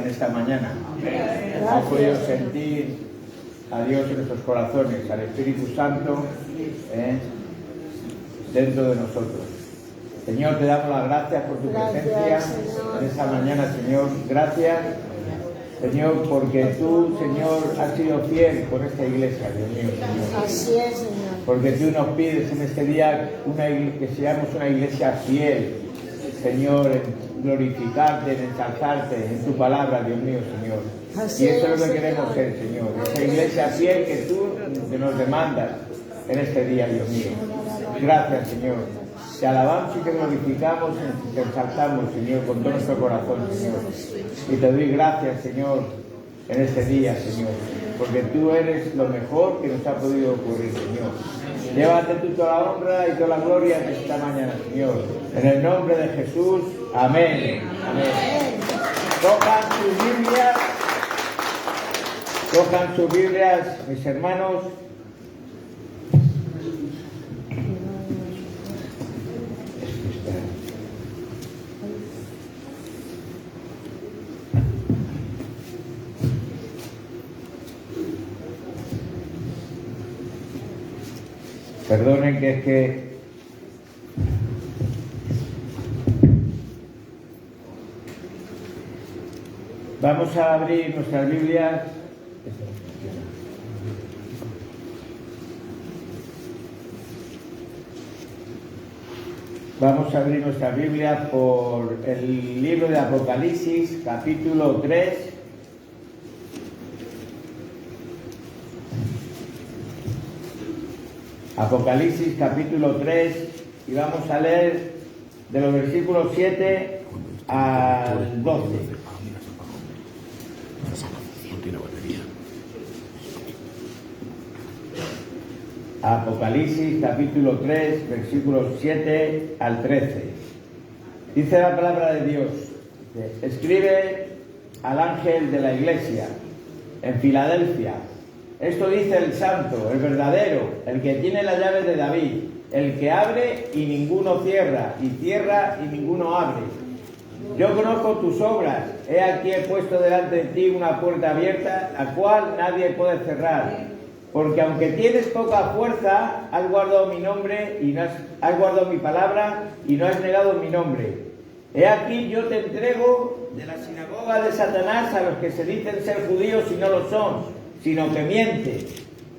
en esta mañana. Hemos podido sentir a Dios en nuestros corazones, al Espíritu Santo dentro de nosotros. Señor, te damos las gracias por tu presencia en esta mañana, Señor. Gracias, Señor, porque tú, Señor, has sido fiel con esta iglesia, Dios mío, Señor. Así es, Señor. Porque tú nos pides en este día que seamos una iglesia fiel, Señor, en glorificarte, en ensalzarte, en tu palabra, Dios mío, Señor. Así Y eso es lo que es, queremos ser, Señor. Esa iglesia fiel que tú nos demandas en este día, Dios mío. Gracias, Señor. Te alabamos y te glorificamos y te ensalzamos, Señor, con todo nuestro corazón, Señor. Y te doy gracias, Señor, en este día, Señor, porque tú eres lo mejor que nos ha podido ocurrir, Señor. Llévate tú toda la honra y toda la gloria de esta mañana, Señor. En el nombre de Jesús, amén. Amén. Cojan sus Biblias, mis hermanos. Perdonen que es que vamos a abrir nuestras Biblias. Vamos a abrir nuestra Biblia por el libro de Apocalipsis, capítulo 3. Apocalipsis capítulo 3 y vamos a leer de los versículos 7 al 12. Apocalipsis capítulo 3 versículos 7 al 13. Dice la palabra de Dios: escribe al ángel de la iglesia en Filadelfia. Esto dice el santo, el verdadero, el que tiene la llave de David, el que abre y ninguno cierra, y cierra y ninguno abre. Yo conozco tus obras, he aquí he puesto delante de ti una puerta abierta, la cual nadie puede cerrar. Porque aunque tienes poca fuerza, has guardado mi nombre y has guardado mi palabra y no has negado mi nombre. He aquí yo te entrego de la sinagoga de Satanás a los que se dicen ser judíos y no lo son, sino que miente.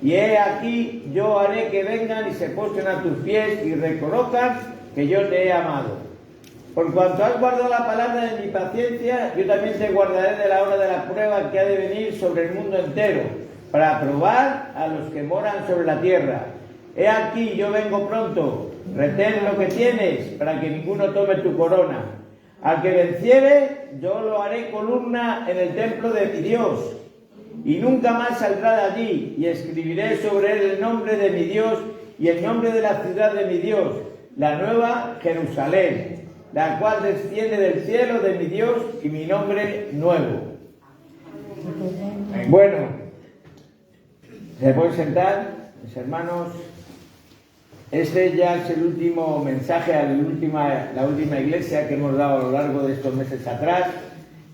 Y he aquí yo haré que vengan y se postren a tus pies y reconozcan que yo te he amado. Por cuanto has guardado la palabra de mi paciencia, yo también te guardaré de la hora de la prueba que ha de venir sobre el mundo entero, para probar a los que moran sobre la tierra. He aquí yo vengo pronto, retén lo que tienes, para que ninguno tome tu corona. Al que venciere, yo lo haré columna en el templo de mi Dios, y nunca más saldrá de allí, y escribiré sobre él el nombre de mi Dios y el nombre de la ciudad de mi Dios, la nueva Jerusalén, la cual desciende del cielo de mi Dios, y mi nombre nuevo. Bueno, se pueden sentar, mis hermanos. Este ya es el último mensaje a la última iglesia que hemos dado a lo largo de estos meses atrás.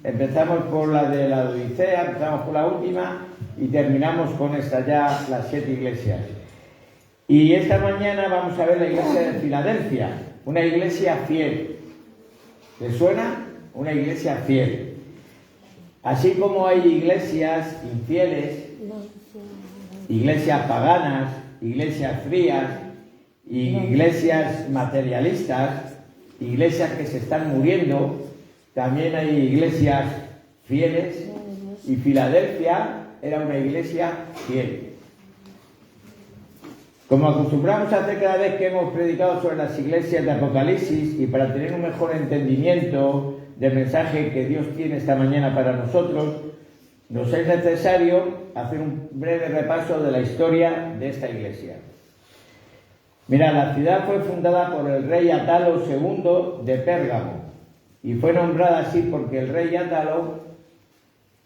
Empezamos por la de la Odisea, empezamos por la última y terminamos con esta ya, las 7 iglesias. Y esta mañana vamos a ver la iglesia de Filadelfia, una iglesia fiel. ¿Les suena? Una iglesia fiel. Así como hay iglesias infieles, iglesias paganas, iglesias frías, iglesias materialistas, iglesias que se están muriendo, también hay iglesias fieles, y Filadelfia era una iglesia fiel. Como acostumbramos a hacer cada vez que hemos predicado sobre las iglesias de Apocalipsis, y para tener un mejor entendimiento del mensaje que Dios tiene esta mañana para nosotros, nos es necesario hacer un breve repaso de la historia de esta iglesia. Mira, la ciudad fue fundada por el rey Atalo II de Pérgamo, y fue nombrada así porque el rey Atalo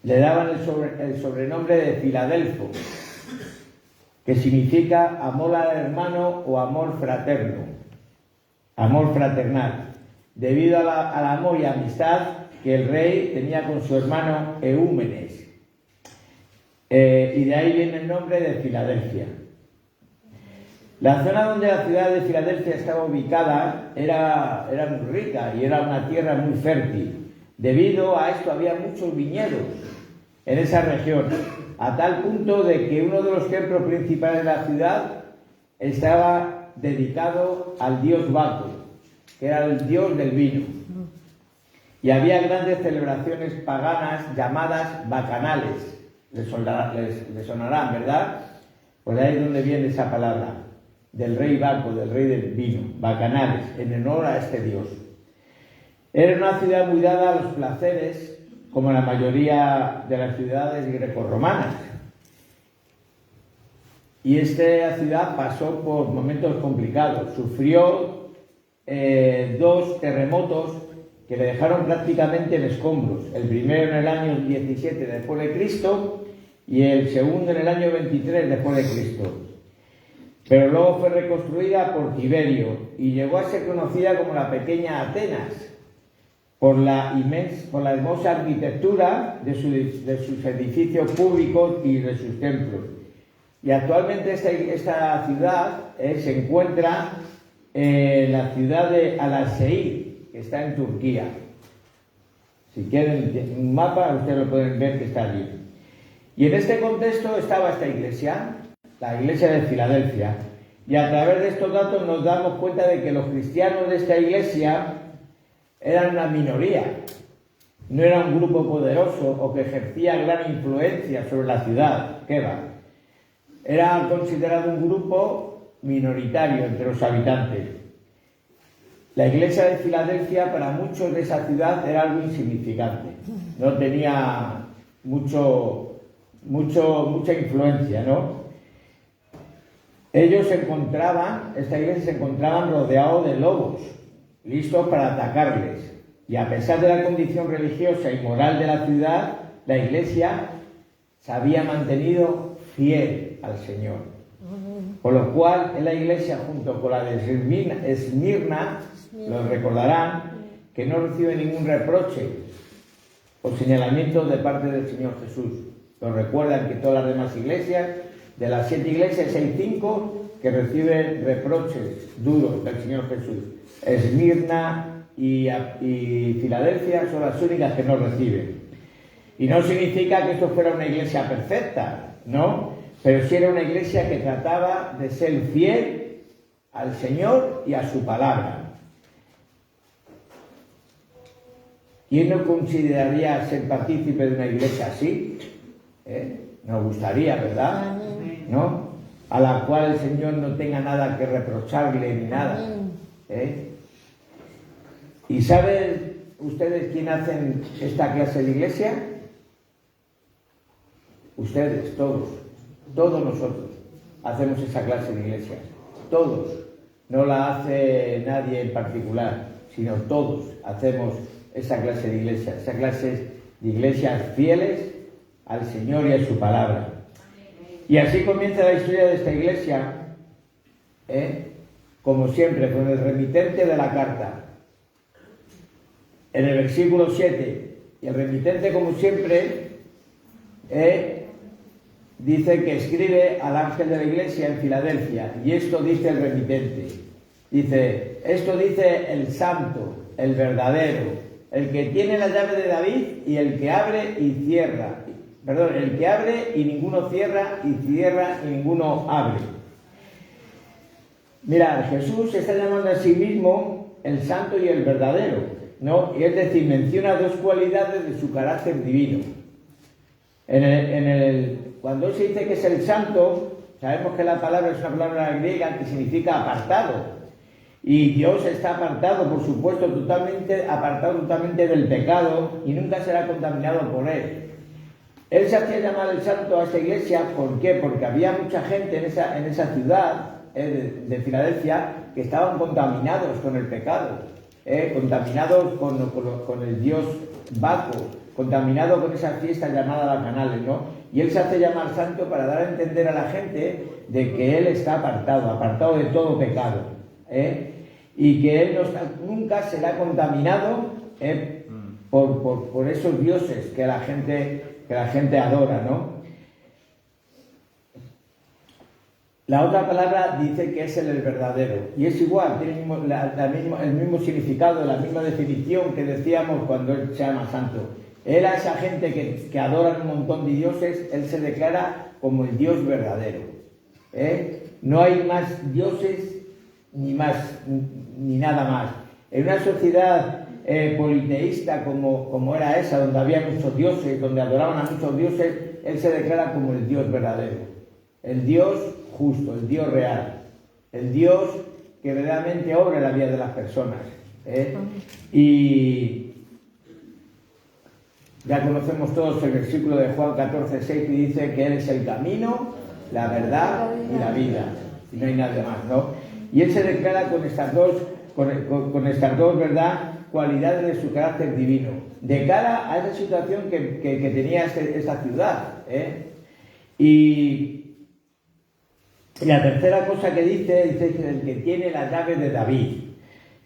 le daban el sobrenombre de Filadelfo, que significa amor al hermano o amor fraterno, amor fraternal, debido al amor y amistad que el rey tenía con su hermano Eúmenes. Y de ahí viene el nombre de Filadelfia. La zona donde la ciudad de Filadelfia estaba ubicada era muy rica y era una tierra muy fértil. Debido a esto había muchos viñedos en esa región, a tal punto de que uno de los templos principales de la ciudad estaba dedicado al dios Baco, que era el dios del vino. Y había grandes celebraciones paganas llamadas bacanales. Les sonarán, ¿verdad? Pues ahí es donde viene esa palabra, del rey Baco, del rey del vino, bacanales, en honor a este dios. Era una ciudad muy dada a los placeres, como la mayoría de las ciudades grecorromanas. Y esta ciudad pasó por momentos complicados. Sufrió 2 terremotos que le dejaron prácticamente en escombros. El primero en el año 17 después de Cristo y el segundo en el año 23 después de Cristo. Pero luego fue reconstruida por Tiberio y llegó a ser conocida como la pequeña Atenas, por la hermosa arquitectura de sus edificios públicos y de sus templos. Y actualmente esta ciudad se encuentra en la ciudad de Alaşehir, que está en Turquía. Si quieren un mapa, ustedes lo pueden ver que está allí. Y en este contexto estaba esta iglesia, la iglesia de Filadelfia. Y a través de estos datos nos damos cuenta de que los cristianos de esta iglesia eran una minoría, no era un grupo poderoso o que ejercía gran influencia sobre la ciudad, ¿qué va? Era considerado un grupo minoritario entre los habitantes. La iglesia de Filadelfia para muchos de esa ciudad era algo insignificante, no tenía mucha influencia, ¿no? Esta iglesia se encontraban rodeados de lobos, listos para atacarles. Y a pesar de la condición religiosa y moral de la ciudad, la iglesia se había mantenido fiel al Señor. Por lo cual, en la iglesia, junto con la de Esmirna, lo recordarán, que no recibe ningún reproche o señalamiento de parte del Señor Jesús. Lo recuerdan que todas las demás iglesias, de las 7 iglesias, hay 5 que reciben reproches duros del Señor Jesús. Esmirna y Filadelfia son las únicas que no reciben. Y no significa que esto fuera una iglesia perfecta, ¿no? Pero sí era una iglesia que trataba de ser fiel al Señor y a su palabra. ¿Quién no consideraría ser partícipe de una iglesia así? Nos gustaría, ¿verdad? ¿No? A la cual el Señor no tenga nada que reprocharle ni nada. ¿Y saben ustedes quién hacen esta clase de iglesia? Ustedes, todos nosotros hacemos esa clase de iglesia. Todos. No la hace nadie en particular, sino todos hacemos esa clase de iglesia. Esa clase de iglesias fieles al Señor y a su palabra. Y así comienza la historia de esta iglesia, como siempre, con el remitente de la carta. En el versículo 7, y el remitente, como siempre, dice que escribe al ángel de la iglesia en Filadelfia, y esto dice el remitente. Dice, esto dice el santo, el verdadero, el que tiene la llave de David y el que abre y cierra. Perdón, el que abre y ninguno cierra, y cierra y ninguno abre. Mirad, Jesús se está llamando a sí mismo el santo y el verdadero, ¿no? Y es decir, menciona 2 cualidades de su carácter divino. Cuando se dice que es el santo, sabemos que la palabra es una palabra griega que significa apartado. Y Dios está apartado, por supuesto, apartado totalmente del pecado y nunca será contaminado por él. Él se hacía llamar el santo a esta iglesia, ¿por qué? Porque había mucha gente en esa ciudad de Filadelfia que estaban contaminados con el pecado, contaminados con el dios Baco, contaminados con esa fiesta llamada bacanales, ¿no? Y él se hace llamar santo para dar a entender a la gente de que él está apartado de todo pecado, y que él nunca será contaminado por esos dioses que la gente adora, ¿no? La otra palabra dice que es el verdadero, y es igual, tiene el mismo significado, la misma definición que decíamos cuando Él se llama santo. Él, a esa gente que adora un montón de dioses, Él se declara como el Dios verdadero. No hay más dioses ni nada más. En una sociedad politeísta como era esa, donde había muchos dioses, donde adoraban a muchos dioses, Él se declara como el Dios verdadero, el Dios justo, el Dios real, el Dios que verdaderamente obra en la vida de las personas. Y ya conocemos todos el versículo de Juan 14:6 que dice que Él es el camino, la verdad y la vida, y no hay nada más, ¿no? Y Él se declara con estas dos, ¿verdad?, cualidades de su carácter divino, de cara a esa situación que tenía esta ciudad. Y la tercera cosa que dice que el que tiene las llaves de David.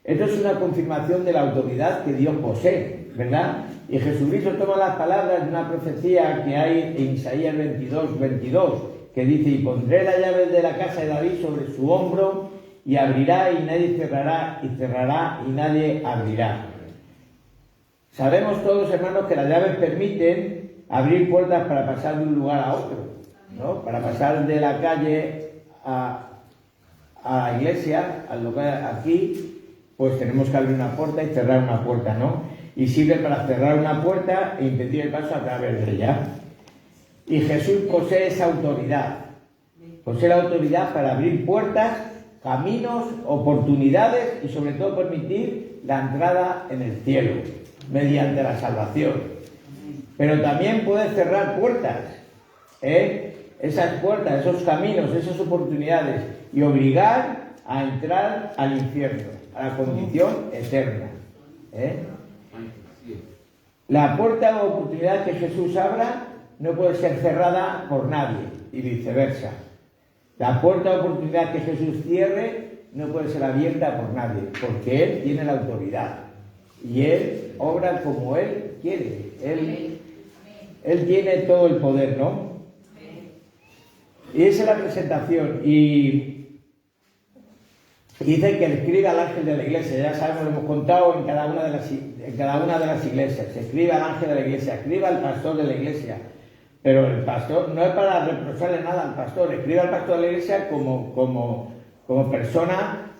Esto es una confirmación de la autoridad que Dios posee, ¿verdad? Y Jesucristo toma las palabras de una profecía que hay en Isaías 22, que dice: y pondré las llaves de la casa de David sobre su hombro, y abrirá y nadie cerrará, y cerrará y nadie abrirá. Sabemos todos, hermanos, que las llaves permiten abrir puertas para pasar de un lugar a otro, ¿no? Para pasar de la calle a la iglesia, al lugar aquí, pues tenemos que abrir una puerta y cerrar una puerta, ¿no? Y sirve para cerrar una puerta e impedir el paso a través de ella. Y Jesús posee esa autoridad. Posee la autoridad para abrir puertas, caminos, oportunidades y sobre todo permitir la entrada en el cielo mediante la salvación. Pero también puede cerrar puertas, esas puertas, esos caminos, esas oportunidades, y obligar a entrar al infierno, a la condición eterna. La puerta o oportunidad que Jesús abra no puede ser cerrada por nadie, y viceversa. La puerta o oportunidad que Jesús cierre no puede ser abierta por nadie, porque Él tiene la autoridad y Él obra como Él quiere. Él tiene todo el poder, ¿no? Y esa es la presentación. Y dice que le escribe al ángel de la iglesia. Ya sabemos, lo hemos contado en cada una de las iglesias. Se escribe al ángel de la iglesia, escribe al pastor de la iglesia. Pero el pastor no es para reprocharle nada al pastor. Escribe al pastor de la iglesia como persona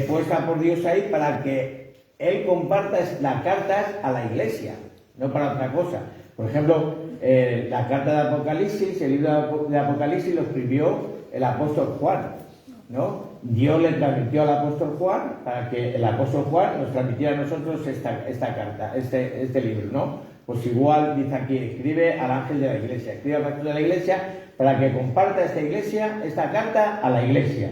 puesta por Dios ahí para que él comparta las cartas a la iglesia, no para otra cosa. Por ejemplo, la carta de Apocalipsis, el libro de Apocalipsis lo escribió el apóstol Juan, ¿no? Dios le transmitió al apóstol Juan para que el apóstol Juan nos transmitiera a nosotros esta carta, este libro, ¿no? Pues igual dice aquí, escribe al ángel de la iglesia, escribe al pastor de la iglesia para que comparta esta carta a la iglesia.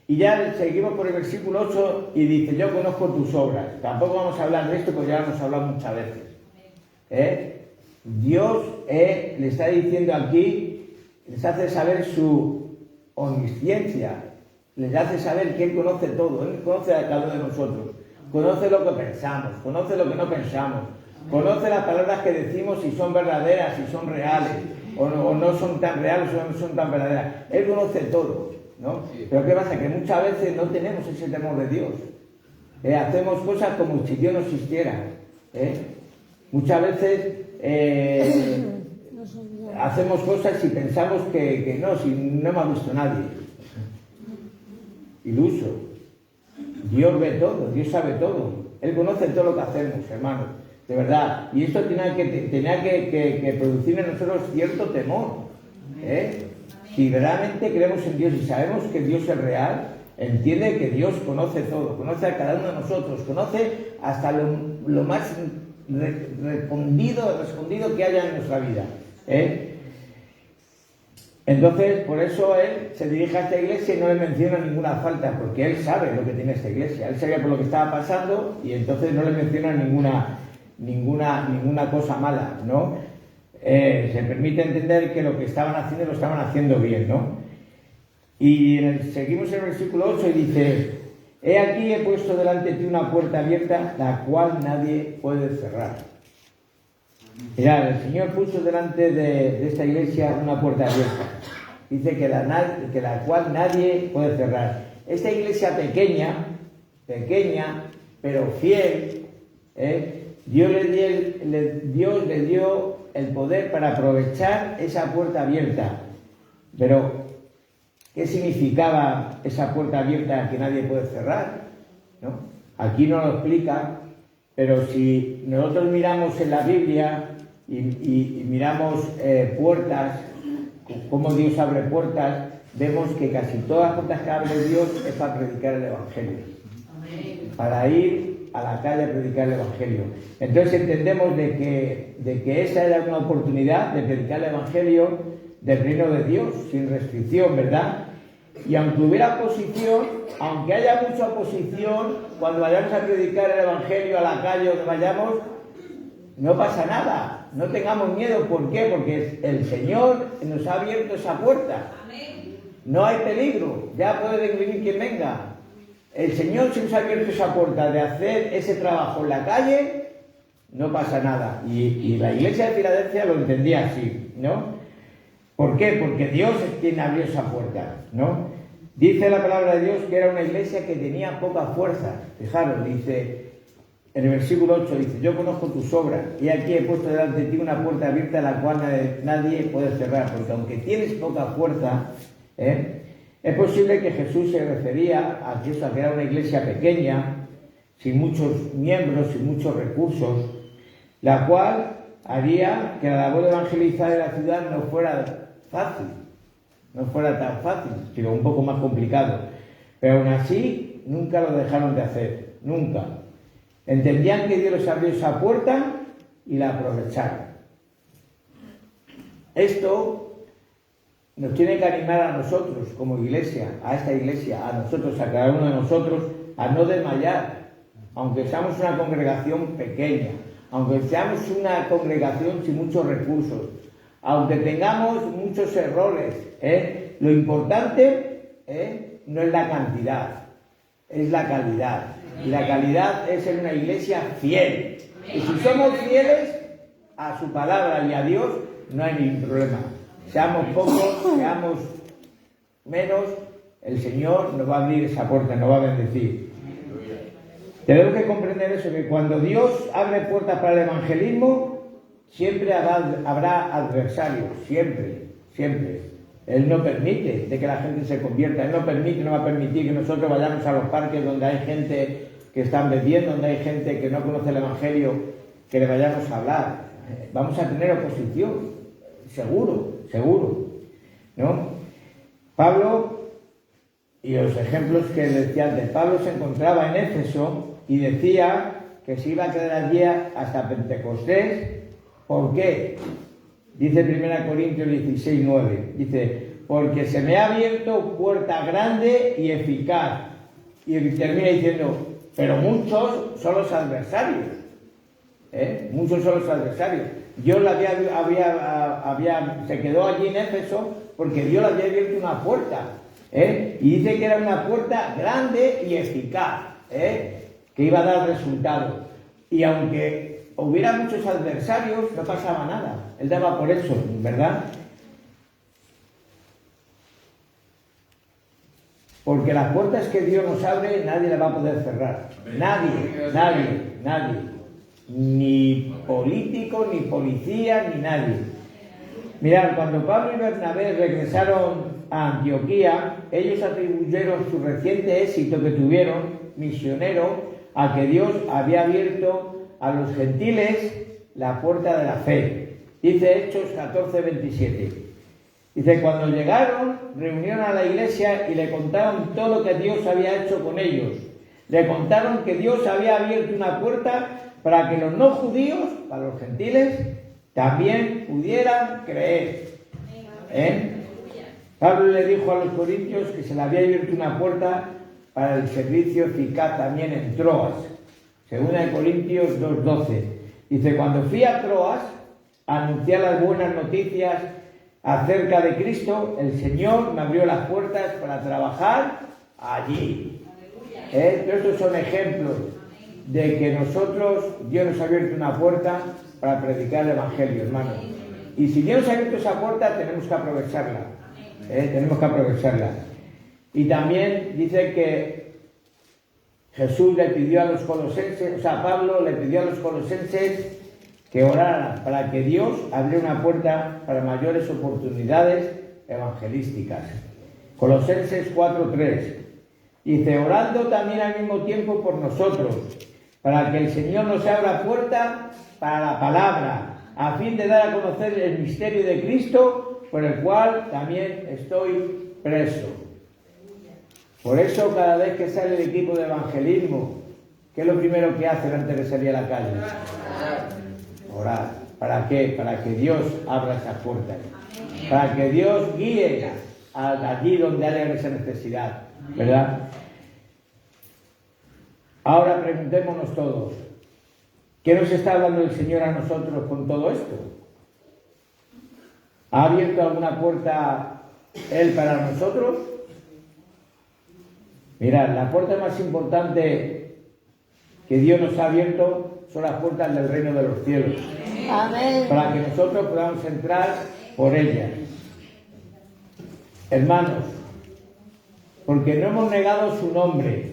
Y ya seguimos por el versículo 8 y dice: yo conozco tus obras. Tampoco vamos a hablar de esto porque ya hemos hablado muchas veces. Dios le está diciendo aquí, les hace saber su omnisciencia, les hace saber que Él conoce todo, Él conoce a cada uno de nosotros, conoce lo que pensamos, conoce lo que no pensamos, conoce las palabras que decimos, si son verdaderas, si son reales, o no son tan reales o no son tan verdaderas. Él conoce todo, ¿no? Pero ¿qué pasa? Que muchas veces no tenemos ese temor de Dios. Hacemos cosas como si Dios no existiera. Muchas veces hacemos cosas y pensamos que no, si no me ha visto nadie. Iluso. Dios ve todo, Dios sabe todo. Él conoce todo lo que hacemos, hermanos. De verdad. Y esto tenía que producir en nosotros cierto temor. Si verdaderamente creemos en Dios y sabemos que Dios es real, entiende que Dios conoce todo, conoce a cada uno de nosotros, conoce hasta lo más respondido que haya en nuestra vida. Entonces, por eso Él se dirige a esta iglesia y no le menciona ninguna falta, porque Él sabe lo que tiene esta iglesia. Él sabía por lo que estaba pasando y entonces no le menciona ninguna cosa mala, ¿no? Se permite entender que lo que estaban haciendo lo estaban haciendo bien, ¿no? Y seguimos en el versículo 8 y dice: he aquí he puesto delante de ti una puerta abierta, la cual nadie puede cerrar. Mirad, el Señor puso delante de esta iglesia una puerta abierta. Dice que la cual nadie puede cerrar. Esta iglesia pequeña, pero fiel, Dios le dio el poder para aprovechar esa puerta abierta. Pero, ¿qué significaba esa puerta abierta que nadie puede cerrar? ¿No? Aquí no lo explica, pero si nosotros miramos en la Biblia y miramos puertas, cómo Dios abre puertas, vemos que casi todas las puertas que abre Dios es para predicar el Evangelio. Para ir a la calle a predicar el Evangelio. Entonces entendemos de que esa era una oportunidad de predicar el Evangelio del reino de Dios, sin restricción, ¿verdad? Y aunque hubiera oposición, aunque haya mucha oposición, cuando vayamos a predicar el Evangelio a la calle donde vayamos, no pasa nada, no tengamos miedo. ¿Por qué? Porque el Señor nos ha abierto esa puerta. No hay peligro, ya puede venir quien venga. El Señor se nos ha abierto esa puerta de hacer ese trabajo en la calle, no pasa nada. Y la iglesia de Filadelfia lo entendía así, ¿no? ¿Por qué? Porque Dios es quien abrió esa puerta, ¿no? Dice la palabra de Dios que era una iglesia que tenía poca fuerza. Fijaros, dice, en el versículo 8 dice, yo conozco tus obras y aquí he puesto delante de ti una puerta abierta la cual nadie puede cerrar, porque aunque tienes poca fuerza, es posible que Jesús se refería a que era una iglesia pequeña, sin muchos miembros, sin muchos recursos, la cual haría que la labor de evangelizar en la ciudad no fuera fácil, no fuera tan fácil, sino un poco más complicado. Pero aún así, nunca lo dejaron de hacer, nunca. Entendían que Dios les abrió esa puerta y la aprovecharon. Esto nos tiene que animar a nosotros como iglesia, a esta iglesia, a nosotros, a cada uno de nosotros, a no desmayar, aunque seamos una congregación pequeña, aunque seamos una congregación sin muchos recursos, aunque tengamos muchos errores, lo importante no es la cantidad, es la calidad. Y la calidad es ser una iglesia fiel. Y si somos fieles a su palabra y a Dios, no hay ningún problema. Seamos pocos, seamos menos, el Señor nos va a abrir esa puerta, nos va a bendecir. Tenemos que comprender eso, que cuando Dios abre puertas para el evangelismo, siempre habrá adversarios, siempre. Él no permite de que la gente se convierta, Él no va a permitir que nosotros vayamos a los parques donde hay gente que están bebiendo, donde hay gente que no conoce el evangelio, que le vayamos a hablar. Vamos a tener oposición, seguro, ¿no? Pablo, y los ejemplos que decía antes, Pablo se encontraba en Éfeso y decía que se iba a quedar allí hasta Pentecostés. ¿Por qué? Dice 1 Corintios 16, 9. Dice, porque se me ha abierto puerta grande y eficaz. Y termina diciendo, pero muchos son los adversarios. Muchos son los adversarios. Dios se quedó allí en Éfeso porque Dios le había abierto una puerta. Y dice que era una puerta grande y eficaz, que iba a dar resultados. Y aunque hubiera muchos adversarios, no pasaba nada. Él daba por eso, ¿verdad? Porque las puertas que Dios nos abre, nadie las va a poder cerrar. Nadie. Ni político, ni policía, ni nadie. Mirad, cuando Pablo y Bernabé regresaron a Antioquía, ellos atribuyeron su reciente éxito que tuvieron, misionero, a que Dios había abierto a los gentiles la puerta de la fe. Dice Hechos 14:27. Dice, cuando llegaron, reunieron a la iglesia y le contaron todo lo que Dios había hecho con ellos. Le contaron que Dios había abierto una puerta para que los no judíos, para los gentiles, también pudieran creer. Pablo le dijo a los corintios que se le había abierto una puerta para el servicio eficaz también en Troas. Según de Corintios 2:12. Dice, cuando fui a Troas a anunciar las buenas noticias acerca de Cristo, el Señor me abrió las puertas para trabajar allí. Estos son ejemplos de que Dios nos ha abierto una puerta para predicar el Evangelio, hermano. Y si Dios nos ha abierto esa puerta, tenemos que aprovecharla. Tenemos que aprovecharla. Y también dice que Jesús le pidió a los colosenses, Pablo le pidió a los colosenses que oraran para que Dios abriera una puerta para mayores oportunidades evangelísticas. Colosenses 4:3. Dice, orando también al mismo tiempo por nosotros, para que el Señor nos abra puerta para la palabra, a fin de dar a conocer el misterio de Cristo, por el cual también estoy preso. Por eso, cada vez que sale el equipo de evangelismo, ¿qué es lo primero que hacen antes de salir a la calle? Orar. ¿Para qué? Para que Dios abra esas puertas. Para que Dios guíe allí donde haya esa necesidad, ¿verdad? Ahora preguntémonos todos, ¿qué nos está hablando el Señor a nosotros con todo esto? ¿Ha abierto alguna puerta Él para nosotros? Mirad, la puerta más importante que Dios nos ha abierto son las puertas del reino de los cielos. Amén. Para que nosotros podamos entrar por ellas. Hermanos, porque no hemos negado su nombre,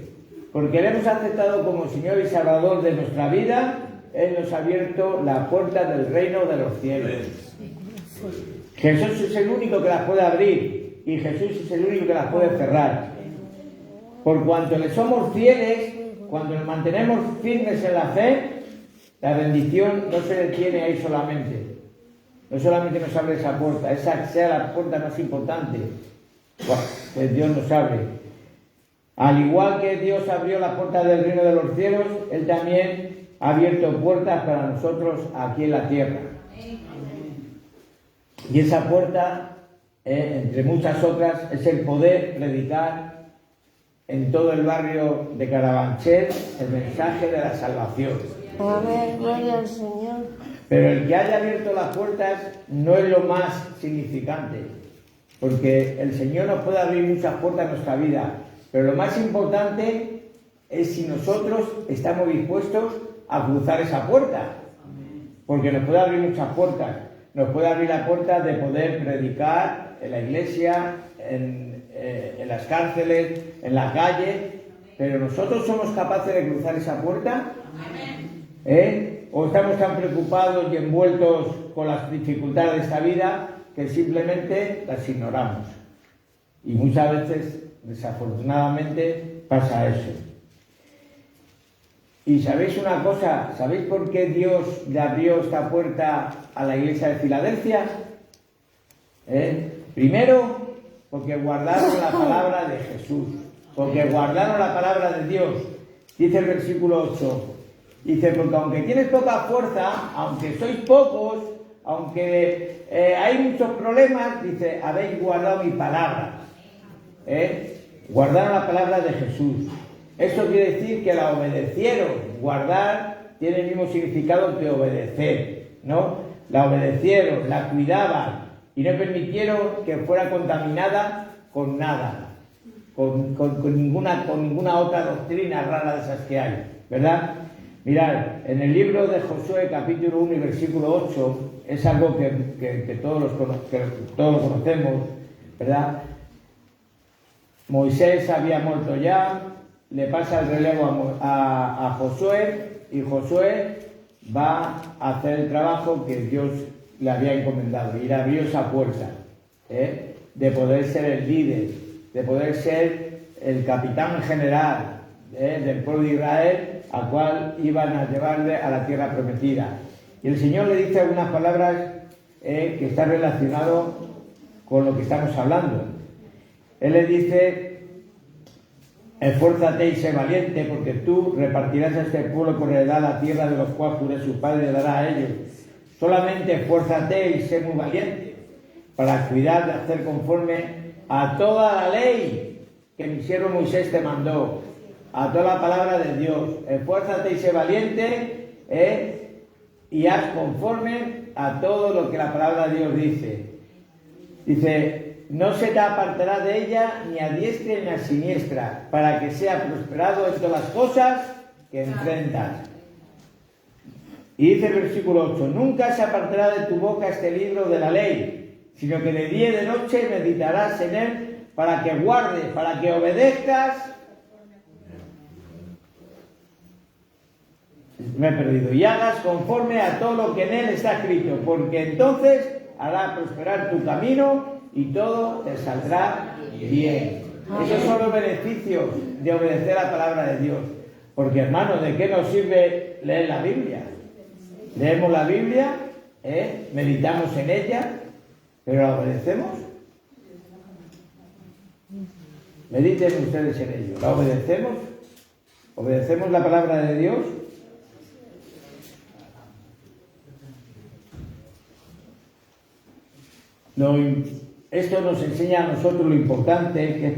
porque le hemos aceptado como Señor y Salvador de nuestra vida, Él nos ha abierto la puerta del reino de los cielos. Jesús es el único que las puede abrir y Jesús es el único que las puede cerrar. Por cuanto le somos fieles, cuando nos mantenemos firmes en la fe, la bendición no se detiene ahí solamente. No solamente nos abre esa puerta, esa sea la puerta más importante que Dios nos abre. Al igual que Dios abrió la puerta del reino de los cielos, Él también ha abierto puertas para nosotros aquí en la tierra. Y esa puerta, entre muchas otras, es el poder predicar en todo el barrio de Carabanchel el mensaje de la salvación. Amén, gloria al Señor. Pero el que haya abierto las puertas no es lo más significante, porque el Señor nos puede abrir muchas puertas en nuestra vida, pero lo más importante es si nosotros estamos dispuestos a cruzar esa puerta, porque nos puede abrir muchas puertas. Nos puede abrir la puerta de poder predicar en la iglesia, en las cárceles, en la calle, pero nosotros somos capaces de cruzar esa puerta. ¿O estamos tan preocupados y envueltos con las dificultades de esta vida que simplemente las ignoramos? Y muchas veces, desafortunadamente, pasa eso. Y ¿sabéis una cosa? ¿Sabéis por qué Dios le abrió esta puerta a la iglesia de Filadelfia? Primero, porque guardaron la palabra de Jesús, porque guardaron la palabra de Dios. Dice el versículo 8, dice, porque aunque tienes poca fuerza, aunque sois pocos, aunque hay muchos problemas, dice, habéis guardado mi palabra. Guardaron la palabra de Jesús. Esto quiere decir que la obedecieron. Guardar tiene el mismo significado que obedecer, ¿no? La obedecieron, la cuidaban y no permitieron que fuera contaminada con nada, con ninguna otra doctrina rara de esas que hay, ¿verdad? Mirad, en el libro de Josué, capítulo 1 y versículo 8, es algo que todos lo conocemos, ¿verdad? Moisés había muerto ya, le pasa el relevo a Josué, y Josué va a hacer el trabajo que Dios le había encomendado, y le abrió esa puerta, de poder ser el líder, de poder ser el capitán general del pueblo de Israel, al cual iban a llevarle a la tierra prometida. Y el Señor le dice algunas palabras que están relacionadas con lo que estamos hablando. Él le dice, esfuérzate y sé valiente, porque tú repartirás a este pueblo por heredad la tierra de los cuales juré su padre dará a ellos. Solamente esfuérzate y sé muy valiente, para cuidar de hacer conforme a toda la ley que mi siervo Moisés te mandó, a toda la palabra de Dios. Esfuérzate y sé valiente, y haz conforme a todo lo que la palabra de Dios dice. Dice, no se te apartará de ella ni a diestra ni a siniestra, para que sea prosperado en todas las cosas que enfrentas. Y dice el versículo 8, nunca se apartará de tu boca este libro de la ley, sino que de día y de noche meditarás en él para que guardes, para que obedezcas. Me he perdido. Y hagas conforme a todo lo que en él está escrito, porque entonces hará prosperar tu camino y todo te saldrá bien. Esos son los beneficios de obedecer la palabra de Dios. Porque, hermano, ¿de qué nos sirve leer la Biblia? Leemos la Biblia, meditamos en ella, pero ¿la obedecemos? Mediten ustedes en ello. ¿La obedecemos? ¿Obedecemos la palabra de Dios? Esto nos enseña a nosotros lo importante que es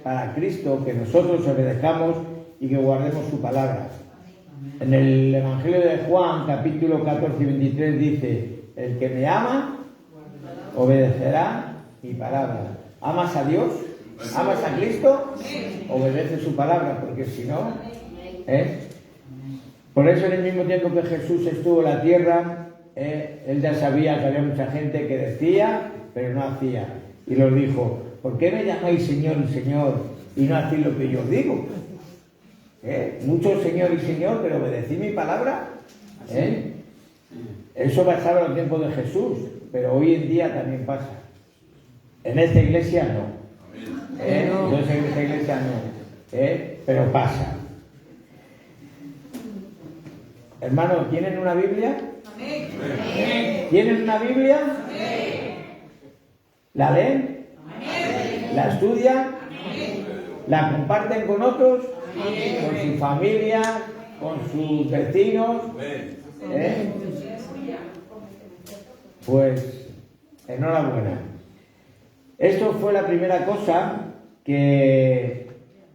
para Cristo, que nosotros obedezcamos y que guardemos su palabra. En el Evangelio de Juan, capítulo 14 y 23, dice: el que me ama, obedecerá mi palabra. ¿Amas a Dios? ¿Amas a Cristo? Obedece su palabra, porque si no... Por eso, en el mismo tiempo que Jesús estuvo en la tierra, él ya sabía que había mucha gente que decía, pero no hacía. Y los dijo: ¿por qué me llamáis Señor y Señor y no hacéis lo que yo os digo? Mucho Señor y Señor, pero obedecí mi palabra. Eso pasaba en los tiempos de Jesús, pero hoy en día también pasa. En esta iglesia no. Yo sé que en esta iglesia no. Pero pasa. Hermanos, ¿tienen una Biblia? ¿Tienen una Biblia? ¿La leen? ¿La estudian? ¿La comparten con otros? ¿Con su familia? ¿Con sus vecinos? Pues enhorabuena. Esto fue la primera cosa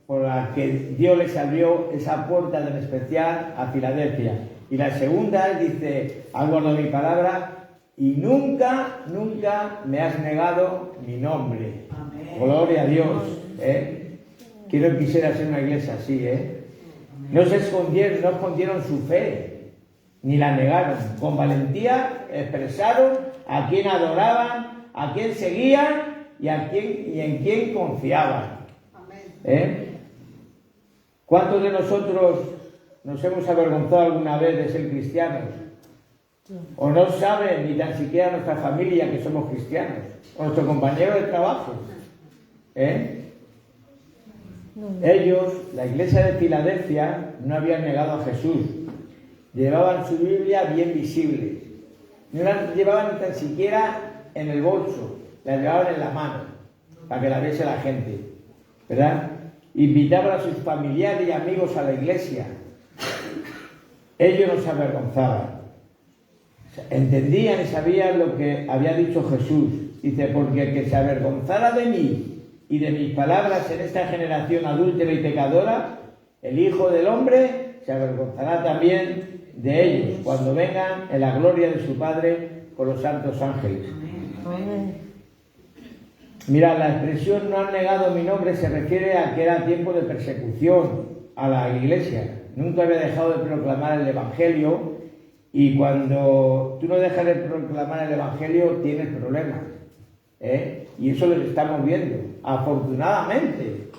por la que Dios les abrió esa puerta del especial a Filadelfia. Y la segunda dice: has guardado mi palabra y nunca me has negado mi nombre. Amén. Gloria a Dios. Quisiera ser una iglesia así. No escondieron su fe, ni la negaron. Con valentía expresaron a quién adoraban, a quién seguían y en quién confiaban. ¿Cuántos de nosotros nos hemos avergonzado alguna vez de ser cristianos? O no saben ni tan siquiera nuestra familia que somos cristianos, o nuestro compañero de trabajo. Ellos, la iglesia de Filadelfia, no habían negado a Jesús. Llevaban su Biblia bien visible. No la llevaban ni tan siquiera en el bolso, la llevaban en la mano, para que la viese la gente, ¿verdad? Invitaban a sus familiares y amigos a la iglesia. Ellos no se avergonzaban. Entendían y sabían lo que había dicho Jesús. Dice: porque el que se avergonzara de mí y de mis palabras en esta generación adúltera y pecadora, el Hijo del Hombre se avergonzará también de ellos cuando vengan en la gloria de su Padre con los santos ángeles. Amén. Mira, la expresión "no han negado mi nombre" se refiere a que era tiempo de persecución a la iglesia. Nunca había dejado de proclamar el Evangelio, y cuando tú no dejas de proclamar el Evangelio tienes problemas. Y eso lo estamos viendo. Afortunadamente,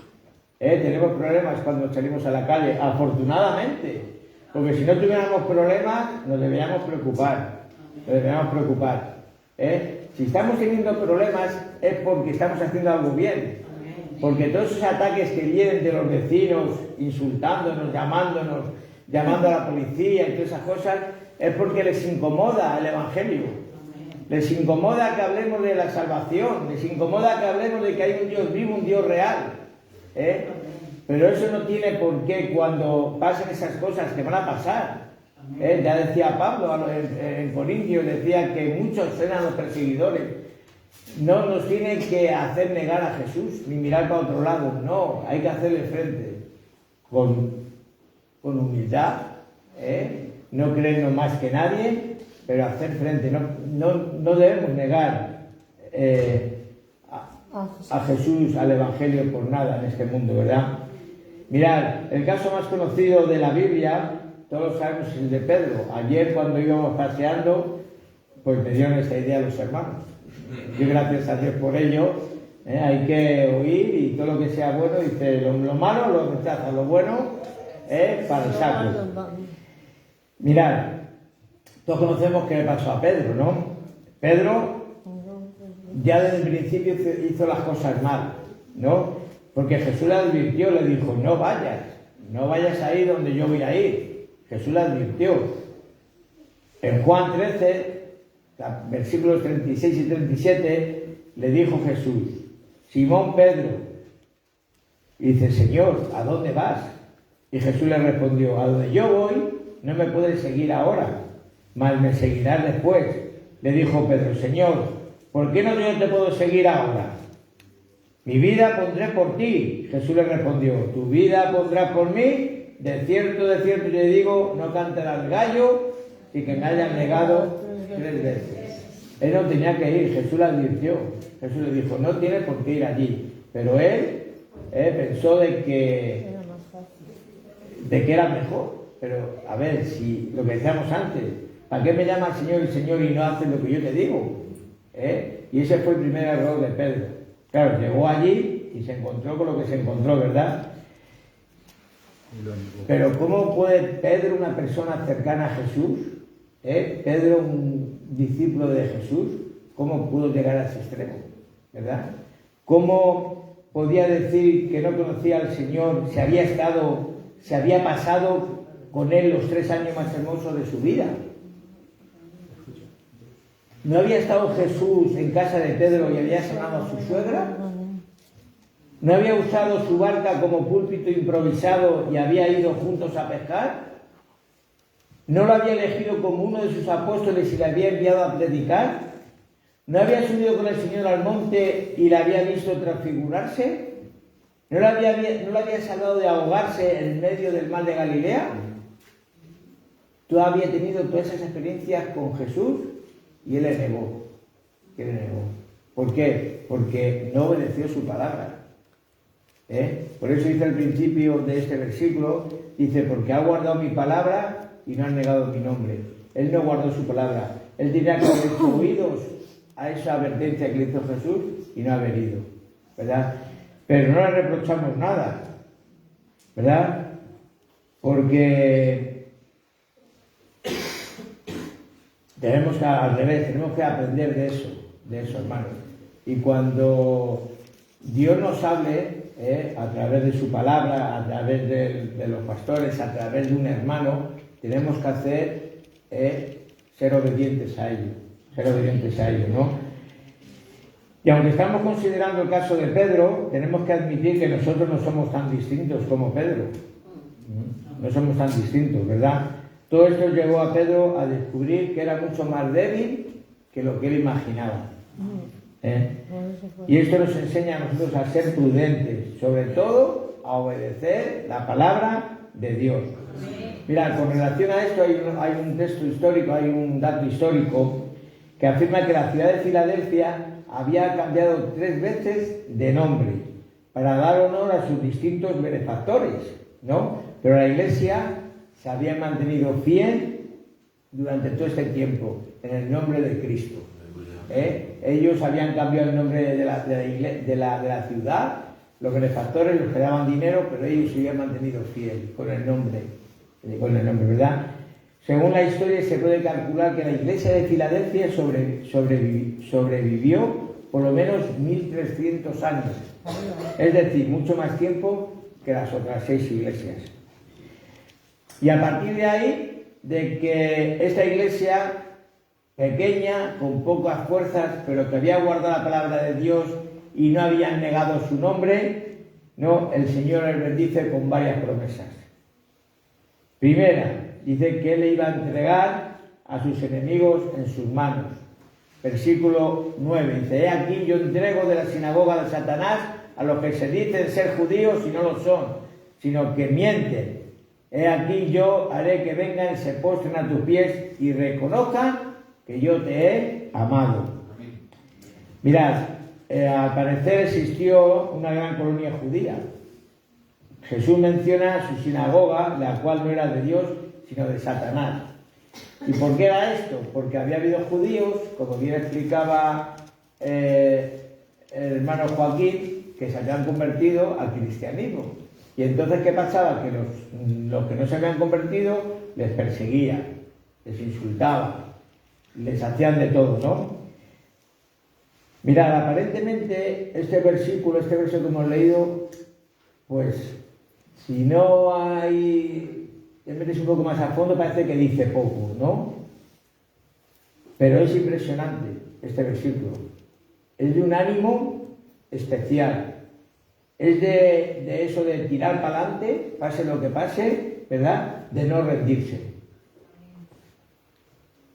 tenemos problemas cuando salimos a la calle, afortunadamente, porque si no tuviéramos problemas nos deberíamos preocupar. Si estamos teniendo problemas es porque estamos haciendo algo bien, porque todos esos ataques que vienen de los vecinos insultándonos, llamando a la policía y todas esas cosas, es porque les incomoda el Evangelio. Les incomoda que hablemos de la salvación, les incomoda que hablemos de que hay un Dios vivo, un Dios real. Pero eso no tiene por qué, cuando pasen esas cosas que van a pasar. Ya decía Pablo en Corintios, decía que muchos eran los perseguidores. No nos tiene que hacer negar a Jesús, ni mirar para otro lado. No, hay que hacerle frente con humildad, no creernos más que nadie, pero hacer frente. No debemos negar a Jesús, al Evangelio, por nada en este mundo, ¿verdad? Mirad, el caso más conocido de la Biblia, todos sabemos, es el de Pedro. Ayer cuando íbamos paseando, pues me dieron esta idea los hermanos. Y gracias a Dios por ello. Hay que oír y todo lo que sea bueno, dice, lo malo lo rechaza, lo bueno para el saco. Mirad, todos conocemos qué le pasó a Pedro, ¿no? Pedro ya desde el principio hizo las cosas mal, ¿no? Porque Jesús le advirtió, le dijo, no vayas ahí donde yo voy a ir. Jesús le advirtió. En Juan 13, versículos 36 y 37, le dijo Jesús, Simón Pedro, y dice, Señor, ¿a dónde vas? Y Jesús le respondió, a donde yo voy no me puedes seguir ahora, mas me seguirás después. Le dijo Pedro, Señor, ¿por qué no yo te puedo seguir ahora? Mi vida pondré por ti. Jesús le respondió, tu vida pondrás por mí. De cierto te digo, no cantará el gallo y que me hayan negado 3 veces. Él no tenía que ir, Jesús le advirtió. Jesús le dijo, no tienes por qué ir allí. Pero él pensó de que era mejor. Pero, a ver, si lo que decíamos antes, ¿para qué me llama el Señor y no hace lo que yo te digo? Y ese fue el primer error de Pedro. Claro, llegó allí y se encontró con lo que se encontró, ¿verdad? Pero ¿cómo puede Pedro, una persona cercana a Jesús, Pedro, un discípulo de Jesús, cómo pudo llegar a ese extremo? ¿Verdad? ¿Cómo podía decir que no conocía al Señor, se había pasado con él los 3 años más hermosos de su vida? ¿No había estado Jesús en casa de Pedro y había sanado a su suegra? ¿No había usado su barca como púlpito improvisado y había ido juntos a pescar? ¿No lo había elegido como uno de sus apóstoles y le había enviado a predicar? ¿No había subido con el Señor al monte y le había visto transfigurarse? ¿No lo había salvado de ahogarse en medio del mar de Galilea? Tú habías tenido todas esas experiencias con Jesús y él le negó. ¿Por qué? Porque no obedeció su palabra. Por eso dice al principio de este versículo, dice, porque ha guardado mi palabra y no ha negado mi nombre. Él no guardó su palabra. Él tenía que haber hecho oídos a esa advertencia que le hizo Jesús y no ha venido, ¿verdad? Pero no le reprochamos nada, ¿verdad? Porque tenemos que, al revés, tenemos que aprender de eso, hermanos. Y cuando Dios nos hable, a través de su palabra, a través de los pastores, a través de un hermano, tenemos que hacer ser obedientes a ello, ¿no? Y aunque estamos considerando el caso de Pedro, tenemos que admitir que nosotros no somos tan distintos como Pedro. No somos tan distintos, ¿verdad? Todo esto llevó a Pedro a descubrir que era mucho más débil que lo que él imaginaba. Y esto nos enseña a nosotros a ser prudentes, sobre todo a obedecer la palabra de Dios. Mira, con relación a esto hay un texto histórico, hay un dato histórico que afirma que la ciudad de Filadelfia había cambiado 3 veces de nombre para dar honor a sus distintos benefactores, ¿no? Pero la iglesia se había mantenido fiel durante todo este tiempo en el nombre de Cristo. Ellos habían cambiado el nombre de la ciudad, los benefactores, los que daban dinero, pero ellos se habían mantenido fiel con el nombre, ¿verdad? Según la historia se puede calcular que la iglesia de Filadelfia sobrevivió por lo menos 1300 años, es decir, mucho más tiempo que las otras 6 iglesias. Y a partir de ahí, de que esta iglesia pequeña, con pocas fuerzas, pero que había guardado la palabra de Dios y no habían negado su nombre, ¿no? El Señor les bendice con varias promesas. Primera, dice que Él le iba a entregar a sus enemigos en sus manos. Versículo 9, dice, he aquí yo entrego de la sinagoga de Satanás a los que se dicen ser judíos y no lo son, sino que mienten. He aquí yo haré que vengan y se postren a tus pies y reconozcan que yo te he amado. Mirad, al parecer existió una gran colonia judía, Jesús menciona su sinagoga, la cual no era de Dios, sino de Satanás. ¿Y por qué era esto? Porque había habido judíos, como bien explicaba el hermano Joaquín, que se habían convertido al cristianismo. Y entonces, ¿qué pasaba? Que los que no se habían convertido les perseguían, les insultaban, les hacían de todo, ¿no? Mirad, aparentemente este verso que hemos leído, pues si no te metes un poco más a fondo, parece que dice poco, ¿no? Pero es impresionante este versículo. Es de un ánimo especial. Es de eso de tirar para adelante, pase lo que pase, ¿verdad? De no rendirse.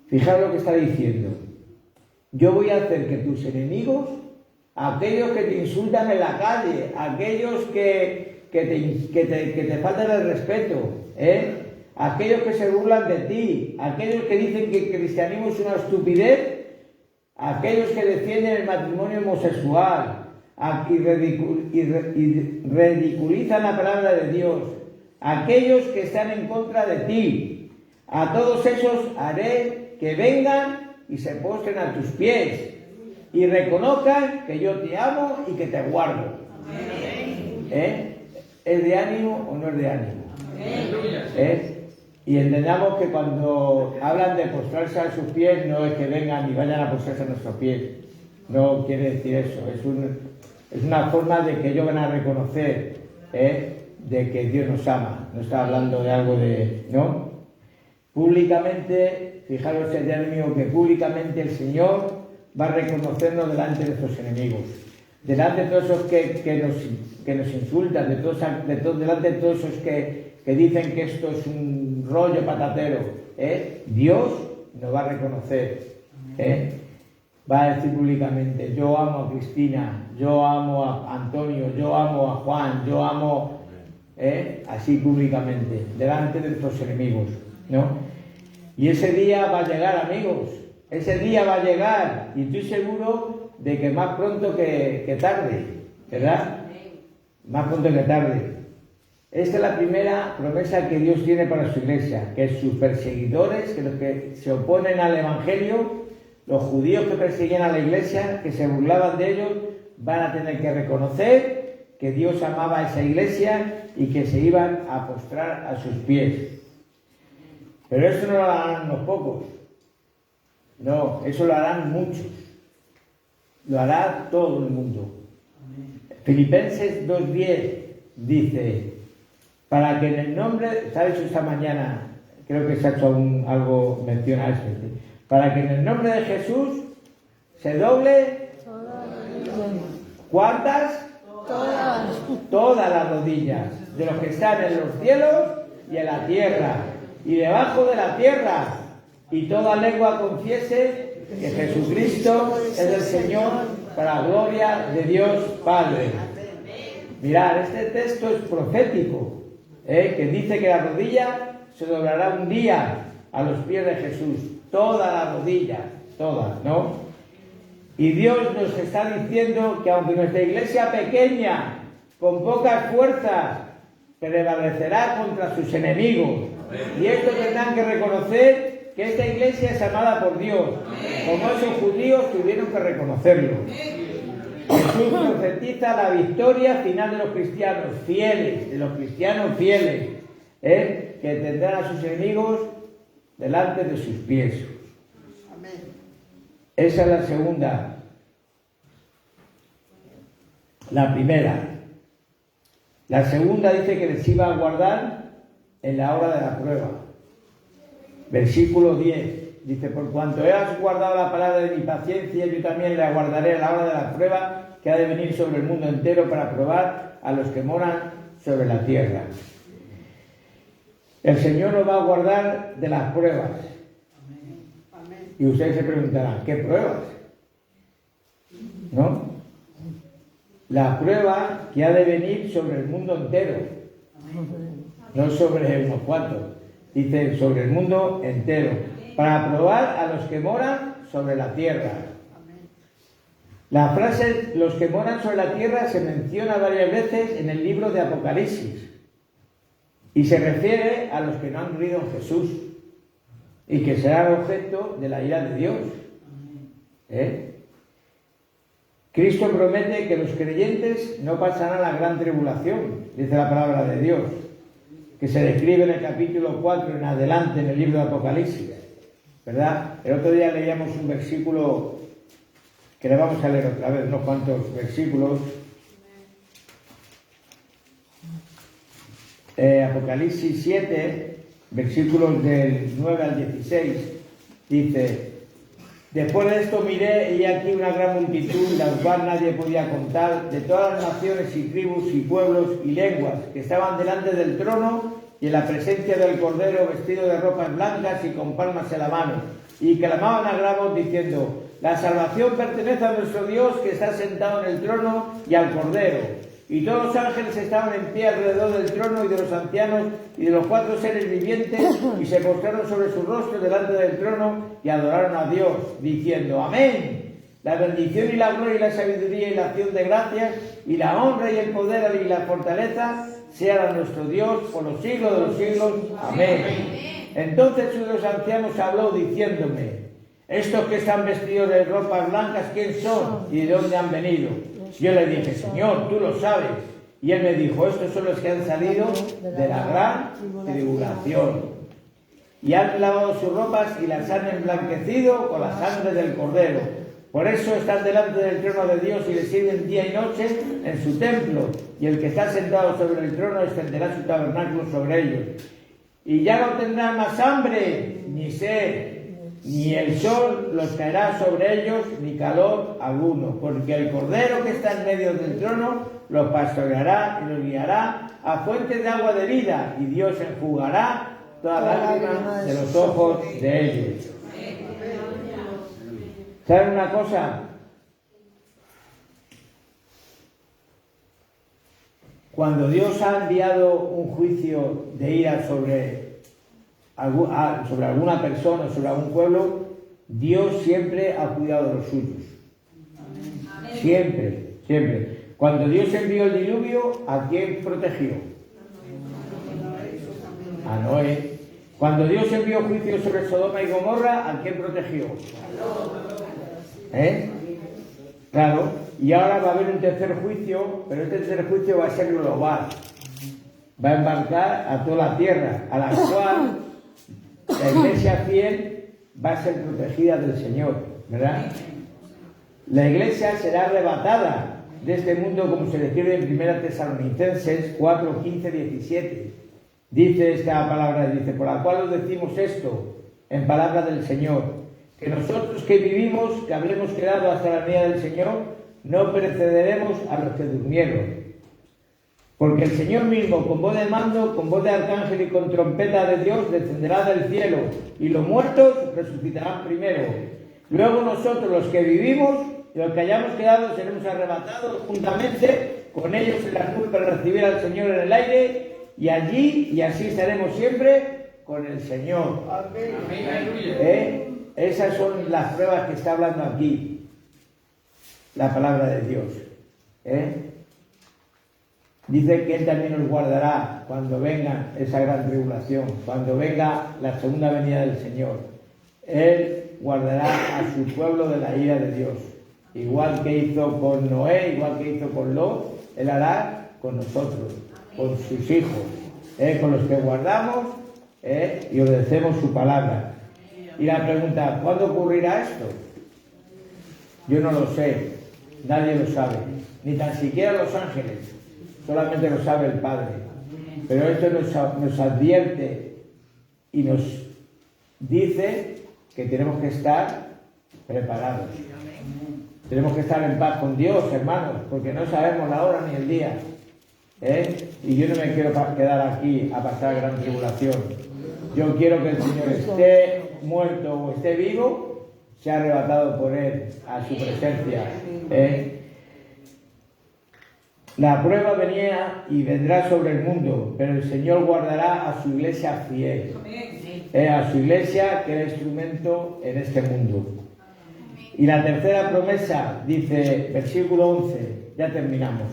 Fijaos lo que está diciendo. Yo voy a hacer que tus enemigos, aquellos que te insultan en la calle, aquellos que te faltan el respeto, aquellos que se burlan de ti, aquellos que dicen que el cristianismo es una estupidez, aquellos que defienden el matrimonio homosexual y ridiculizan la palabra de Dios, aquellos que están en contra de ti, a todos esos haré que vengan y se postren a tus pies y reconozcan que yo te amo y que te guardo. ¿Es de ánimo o no es de ánimo? Y entendamos que cuando hablan de postrarse a sus pies, no es que vengan y vayan a postrarse a nuestros pies. No quiere decir eso. Es una forma de que ellos van a reconocer de que Dios nos ama. No está hablando de algo de... ¿no? Públicamente, fijaros el término, que públicamente el Señor va a reconocernos delante de nuestros enemigos, delante de todos esos que nos insultan, delante de todos esos que dicen que esto es un rollo patatero. Dios nos va a reconocer. Va a decir públicamente: yo amo a Cristina, yo amo a Antonio, yo amo a Juan, yo amo... así públicamente, delante de nuestros enemigos, ¿no? Y ese día va a llegar, amigos, ese día va a llegar, y estoy seguro de que más pronto que tarde, ¿verdad? Más pronto que tarde. Esta es la primera promesa que Dios tiene para su iglesia, que sus perseguidores, que los que se oponen al Evangelio, los judíos que perseguían a la iglesia, que se burlaban de ellos, van a tener que reconocer que Dios amaba a esa iglesia y que se iban a postrar a sus pies. Pero eso no lo harán unos pocos. No, eso lo harán muchos. Lo hará todo el mundo. Filipenses 2:10 dice: para que en el nombre, ¿sabes? Esta mañana creo que se ha hecho algo mención a eso. Para que en el nombre de Jesús se doble. ¿Cuántas? Todas las rodillas de los que están en los cielos y en la tierra y debajo de la tierra, y toda lengua confiese que Jesucristo es el Señor, para la gloria de Dios Padre. Mirad, este texto es profético, que dice que la rodilla se doblará un día a los pies de Jesús. Todas las rodillas, todas, ¿no? Y Dios nos está diciendo que aunque nuestra iglesia pequeña, con pocas fuerzas, prevalecerá contra sus enemigos. Y esto tendrán que reconocer que esta iglesia es amada por Dios. Como esos judíos tuvieron que reconocerlo. Jesús profetiza la victoria final de los cristianos fieles, que tendrán a sus enemigos delante de sus pies. Esa es la segunda. La primera. La segunda dice que les iba a guardar en la hora de la prueba. Versículo 10. Dice: por cuanto has guardado la palabra de mi paciencia, yo también la guardaré a la hora de la prueba que ha de venir sobre el mundo entero para probar a los que moran sobre la tierra. El Señor nos va a guardar de las pruebas. Y ustedes se preguntarán: ¿qué pruebas? ¿No? La prueba que ha de venir sobre el mundo entero, no sobre unos cuantos. Dice sobre el mundo entero, para probar a los que moran sobre la tierra. La frase "los que moran sobre la tierra" se menciona varias veces en el libro de Apocalipsis. Y se refiere a los que no han creído en Jesús y que serán objeto de la ira de Dios. Cristo promete que los creyentes no pasarán la gran tribulación, dice la palabra de Dios, que se describe en el capítulo 4 en adelante en el libro de Apocalipsis, ¿verdad? El otro día leíamos un versículo que le vamos a leer otra vez, unos cuantos versículos. Apocalipsis 7, versículos del 9 al 16, dice: después de esto miré y aquí una gran multitud, la cual nadie podía contar, de todas las naciones y tribus y pueblos y lenguas, que estaban delante del trono y en la presencia del Cordero, vestido de ropas blancas y con palmas en la mano, y clamaban a gran voz diciendo: la salvación pertenece a nuestro Dios, que está sentado en el trono, y al Cordero. Y todos los ángeles estaban en pie alrededor del trono y de los ancianos y de los 4 seres vivientes, y se postraron sobre su rostro delante del trono y adoraron a Dios, diciendo: amén. La bendición y la gloria y la sabiduría y la acción de gracias y la honra y el poder y la fortaleza sean a nuestro Dios por los siglos de los siglos. Amén. Entonces uno de los ancianos habló diciéndome: estos que están vestidos de ropas blancas, ¿quién son y de dónde han venido? Yo le dije: Señor, tú lo sabes. Y él me dijo: estos son los que han salido de la gran tribulación y han lavado sus ropas y las han emblanquecido con la sangre del Cordero. Por eso están delante del trono de Dios y le sirven día y noche en su templo, y el que está sentado sobre el trono extenderá su tabernáculo sobre ellos. Y ya no tendrán más hambre ni sed, ni el sol los caerá sobre ellos, ni calor alguno, porque el Cordero que está en medio del trono los pastoreará y los guiará a fuentes de agua de vida, y Dios enjugará toda lágrima de los ojos de ellos. ¿Saben una cosa? Cuando Dios ha enviado un juicio de ira sobre alguna persona, sobre algún pueblo, Dios siempre ha cuidado de los suyos. Siempre, siempre. Cuando Dios envió el diluvio, ¿a quién protegió? A Noé. Cuando Dios envió juicio sobre Sodoma y Gomorra, ¿a quién protegió? Claro. Y ahora va a haber un tercer juicio, pero este tercer juicio va a ser global. Va a embarcar a toda la tierra, a la cual la iglesia fiel va a ser protegida del Señor, ¿verdad? La iglesia será arrebatada de este mundo, como se describe en 1 Tesalonicenses 4, 15, 17. Dice esta palabra, dice: por la cual os decimos esto, en palabra del Señor, que nosotros que vivimos, que habremos quedado hasta la venida del Señor, no precederemos a los que durmieron. Porque el Señor mismo, con voz de mando, con voz de arcángel y con trompeta de Dios, descenderá del cielo, y los muertos resucitarán primero. Luego nosotros, los que vivimos y los que hayamos quedado, seremos arrebatados juntamente con ellos en las nubes para recibir al Señor en el aire, y allí y así estaremos siempre con el Señor. Amén. Esas son las pruebas que está hablando aquí la palabra de Dios. Dice que Él también nos guardará cuando venga esa gran tribulación, cuando venga la segunda venida del Señor. Él guardará a su pueblo de la ira de Dios. Igual que hizo con Noé, igual que hizo con Lot, Él hará con nosotros, con sus hijos, con los que guardamos y obedecemos su palabra. Y la pregunta: ¿cuándo ocurrirá esto? Yo no lo sé, nadie lo sabe, ni tan siquiera los ángeles. Solamente lo sabe el Padre. Pero esto nos advierte y nos dice que tenemos que estar preparados. Tenemos que estar en paz con Dios, hermanos, porque no sabemos la hora ni el día. Y yo no me quiero quedar aquí a pasar gran tribulación. Yo quiero que el Señor esté muerto o esté vivo, sea arrebatado por Él a su presencia. La prueba venía y vendrá sobre el mundo, pero el Señor guardará a su iglesia fiel, a su iglesia que es instrumento en este mundo. Y la tercera promesa, dice versículo 11, ya terminamos.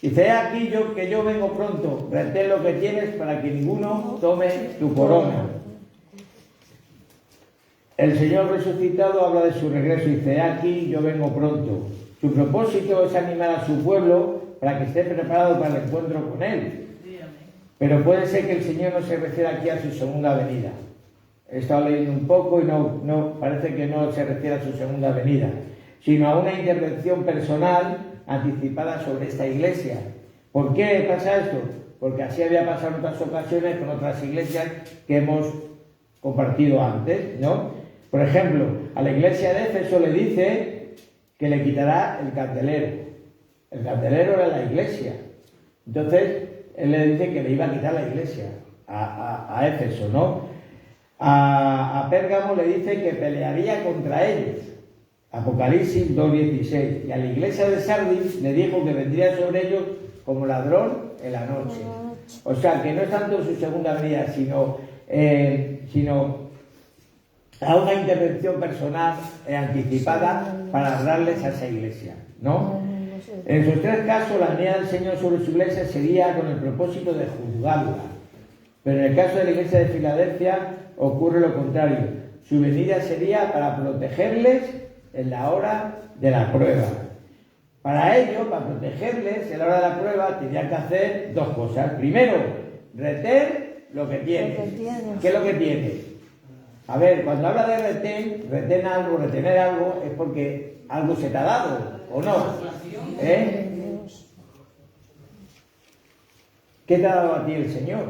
Dice, he aquí que yo vengo pronto, retén lo que tienes para que ninguno tome tu corona. El Señor resucitado habla de su regreso y dice, he aquí yo vengo pronto. Su propósito es animar a su pueblo para que esté preparado para el encuentro con Él. Pero puede ser que el Señor no se refiera aquí a su segunda venida. He estado leyendo un poco y no parece que no se refiere a su segunda venida, sino a una intervención personal anticipada sobre esta iglesia. ¿Por qué pasa esto? Porque así había pasado en otras ocasiones con otras iglesias que hemos compartido antes, ¿no? Por ejemplo, a la iglesia de Éfeso le dice que le quitará el candelero. El candelero era la iglesia. Entonces, él le dice que le iba a quitar la iglesia a Éfeso, ¿no? A Pérgamo le dice que pelearía contra ellos. Apocalipsis 2:16. Y a la iglesia de Sardis le dijo que vendría sobre ellos como ladrón en la noche. O sea, que no es tanto su segunda venida, sino a una intervención personal anticipada para hablarles a esa iglesia, ¿no? En esos tres casos, la venida del Señor sobre su iglesia sería con el propósito de juzgarla. Pero en el caso de la iglesia de Filadelfia ocurre lo contrario. Su venida sería para protegerles en la hora de la prueba. Para ello, para protegerles en la hora de la prueba, tendrían que hacer dos cosas. Primero, retener lo que tienes. ¿Qué es lo que tienes? A ver, cuando habla de retener algo, es porque algo se te ha dado, ¿o no? ¿Qué te ha dado a ti el Señor?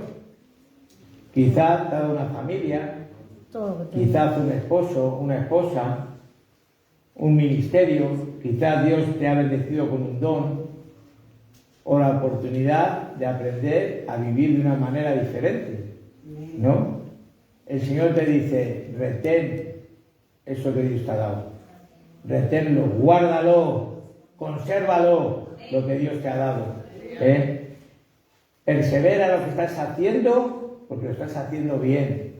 Quizás te ha dado una familia, quizás un esposo, una esposa, un ministerio, quizás Dios te ha bendecido con un don o la oportunidad de aprender a vivir de una manera diferente, ¿no? El Señor te dice, retén eso que Dios te ha dado, reténlo, guárdalo, consérvalo, lo que Dios te ha dado, persevera lo que estás haciendo, porque lo estás haciendo bien,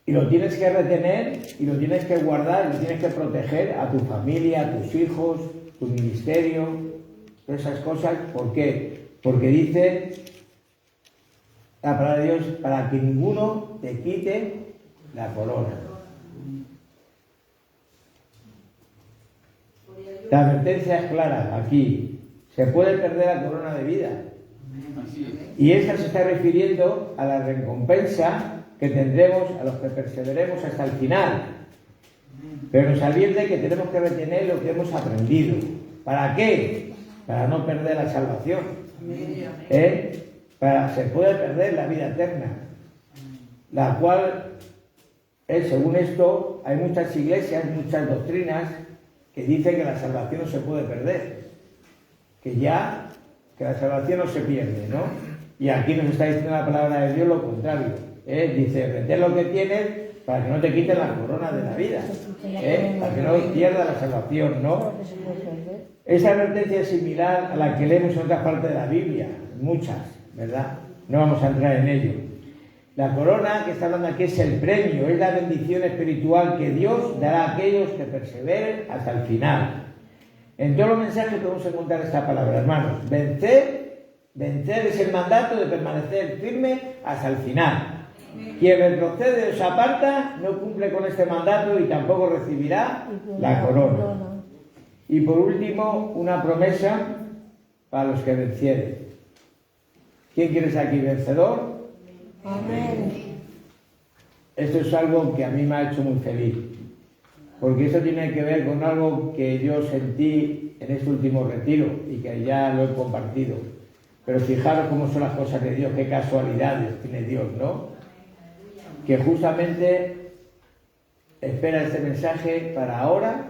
y lo tienes que retener, y lo tienes que guardar, y lo tienes que proteger a tu familia, a tus hijos, tu ministerio, todas esas cosas. ¿Por qué? Porque dice la palabra de Dios, para que ninguno te quite la corona. La advertencia es clara aquí. Se puede perder la corona de vida. Y esa se está refiriendo a la recompensa que tendremos a los que perseveremos hasta el final. Pero nos advierte que tenemos que retener lo que hemos aprendido. ¿Para qué? Para no perder la salvación. Se puede perder la vida eterna, la cual, según esto, hay muchas iglesias, muchas doctrinas que dicen que la salvación no se puede perder, que la salvación no se pierde, ¿no? Y aquí nos está diciendo la palabra de Dios lo contrario. Dice, retén lo que tienes para que no te quiten la corona de la vida, para que no pierdas la salvación, ¿no? Esa advertencia es similar a la que leemos en otras partes de la Biblia, muchas, ¿verdad? No vamos a entrar en ello. La corona que está hablando aquí es el premio, es la bendición espiritual que Dios dará a aquellos que perseveren hasta el final. En todos los mensajes podemos encontrar esta palabra, hermanos. Vencer es el mandato de permanecer firme hasta el final. Quien retrocede o se aparta no cumple con este mandato y tampoco recibirá la corona. Y por último, una promesa para los que vencieren. ¿Quién quiere ser aquí vencedor? Amén. Esto es algo que a mí me ha hecho muy feliz, porque eso tiene que ver con algo que yo sentí en este último retiro y que ya lo he compartido. Pero fijaros cómo son las cosas de Dios, qué casualidades tiene Dios, ¿no? Que justamente espera este mensaje para ahora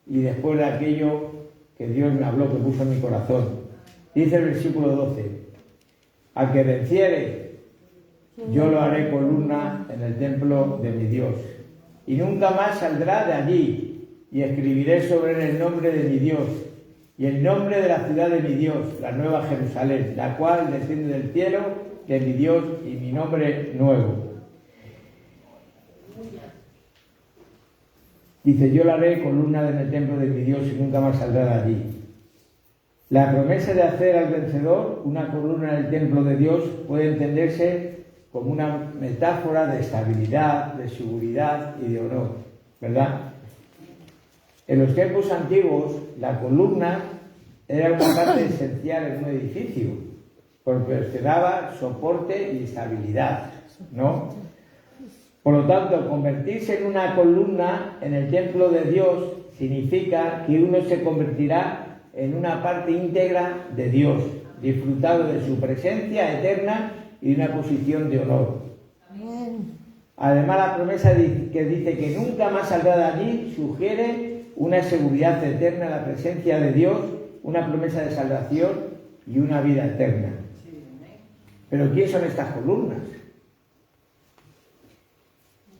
y después de aquello que Dios me habló, que puso en mi corazón. Dice el versículo 12, al que venciere, yo lo haré columna en el templo de mi Dios, y nunca más saldrá de allí, y escribiré sobre él el nombre de mi Dios, y el nombre de la ciudad de mi Dios, la nueva Jerusalén, la cual desciende del cielo de mi Dios, y mi nombre nuevo. Dice, yo la haré columna en el templo de mi Dios y nunca más saldrá de allí. La promesa de hacer al vencedor una columna en el templo de Dios puede entenderse como una metáfora de estabilidad, de seguridad y de honor, ¿verdad? En los tiempos antiguos, la columna era una parte esencial en un edificio, porque daba soporte y estabilidad, ¿no? Por lo tanto, convertirse en una columna en el templo de Dios significa que uno se convertirá en una parte íntegra de Dios, disfrutando de su presencia eterna y de una posición de honor. Además, la promesa que dice que nunca más saldrá de allí sugiere una seguridad eterna en la presencia de Dios, una promesa de salvación y una vida eterna. Pero ¿quién son estas columnas?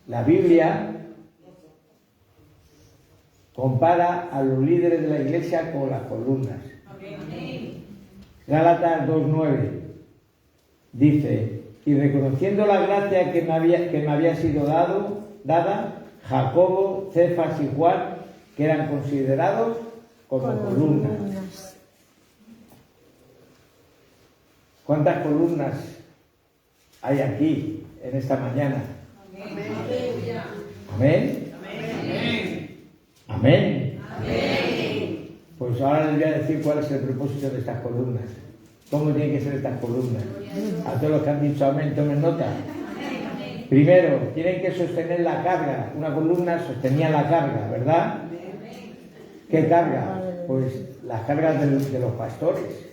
La Biblia compara a los líderes de la Iglesia con las columnas. Gálatas 2:9 dice, y reconociendo la gracia que me había sido dada, Jacobo, Cefas y Juan, que eran considerados como columnas. ¿Cuántas columnas hay aquí en esta mañana? Amén. Amén. Pues ahora les voy a decir cuál es el propósito de estas columnas. ¿Cómo tienen que ser estas columnas? A todos los que han dicho amén, tomen nota. Primero, tienen que sostener la carga. Una columna sostenía la carga, ¿verdad? ¿Qué carga? Pues las cargas de los pastores.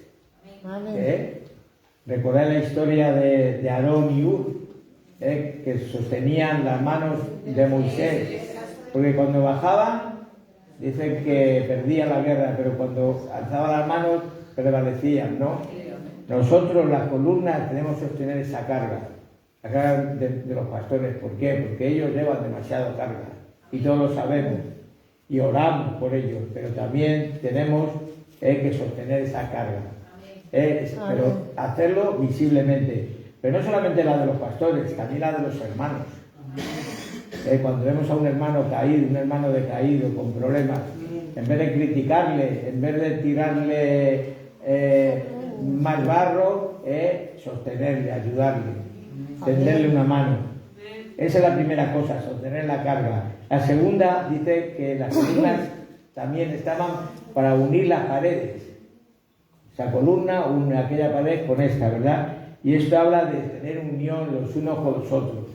Recordad la historia de Aarón y Hur, que sostenían las manos de Moisés, porque cuando bajaban dicen que perdían la guerra, pero cuando alzaban las manos prevalecían, ¿no? Nosotros, las columnas, tenemos que sostener esa carga, la carga de los pastores. ¿Por qué? Porque ellos llevan demasiada carga y todos lo sabemos y oramos por ellos, pero también tenemos que sostener esa carga, pero hacerlo visiblemente. Pero no solamente la de los pastores, también la de los hermanos. Cuando vemos a un hermano caído, un hermano decaído, con problemas, en vez de criticarle, en vez de tirarle más barro, sostenerle, ayudarle, tenderle una mano. Esa es la primera cosa, sostener la carga. La segunda dice que las columnas también estaban para unir las paredes. Esa columna une aquella pared con esta, ¿verdad? Y esto habla de tener unión los unos con los otros,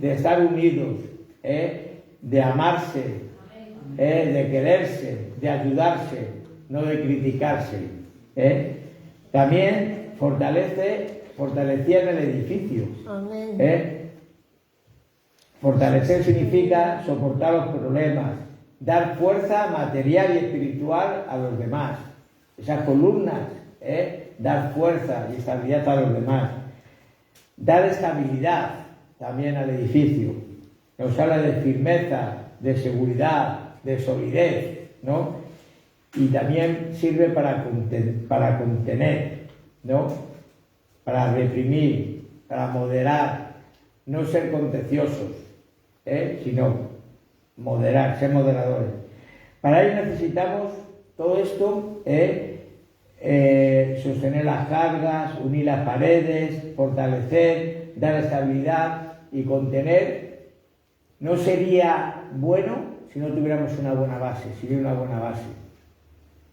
de estar unidos, de amarse, de quererse, de ayudarse, no de criticarse. También fortalecían el edificio. Fortalecer significa soportar los problemas, dar fuerza material y espiritual a los demás. Esas columnas, dar fuerza y estabilidad a los demás. Dar estabilidad también al edificio. Nos habla de firmeza, de seguridad, de solidez, ¿no? Y también sirve para contener, ¿no? Para reprimir, para moderar, no ser contenciosos, sino moderar, ser moderadores. Para ello necesitamos todo esto, sostener las cargas, unir las paredes, fortalecer, dar estabilidad y contener. No sería bueno si no tuviéramos una buena base, si hubiera una buena base.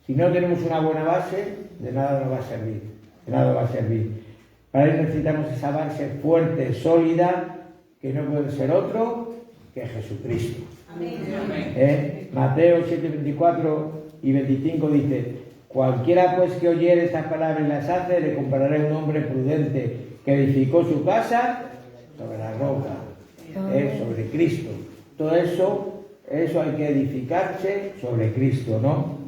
Si no tenemos una buena base, de nada nos va a servir, de nada va a servir. Para ello necesitamos esa base fuerte, sólida, que no puede ser otro que Jesucristo. Amén. Mateo 7:24 y 25 dice: cualquiera pues que oyere estas palabras y las hace, le compararé a un hombre prudente que edificó su casa sobre la roca, sobre Cristo. Todo eso hay que edificarse sobre Cristo, ¿no?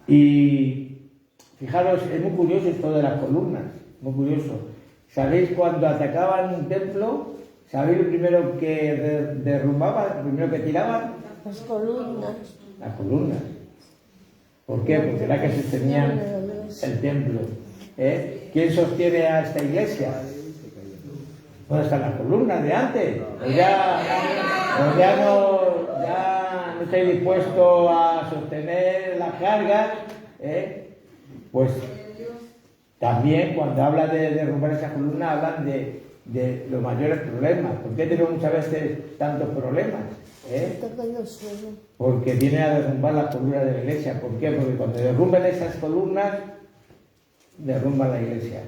Y fijaros, es muy curioso esto de las columnas, muy curioso. ¿Sabéis cuando atacaban un templo? ¿Sabéis lo primero que derrumbaban, lo primero que tiraban? Las columnas. Las columnas. ¿Por qué? Porque era que sostenían el templo. ¿Quién sostiene a esta iglesia? ¿Dónde están las columnas de antes? Ya no estáis dispuestos a sostener las cargas, pues también cuando habla de derrumbar esas columnas hablan de los mayores problemas. ¿Por qué tenemos muchas veces tantos problemas? Porque viene a derrumbar las columnas de la iglesia. ¿Por qué? Porque cuando derrumben esas columnas, derrumban la iglesia.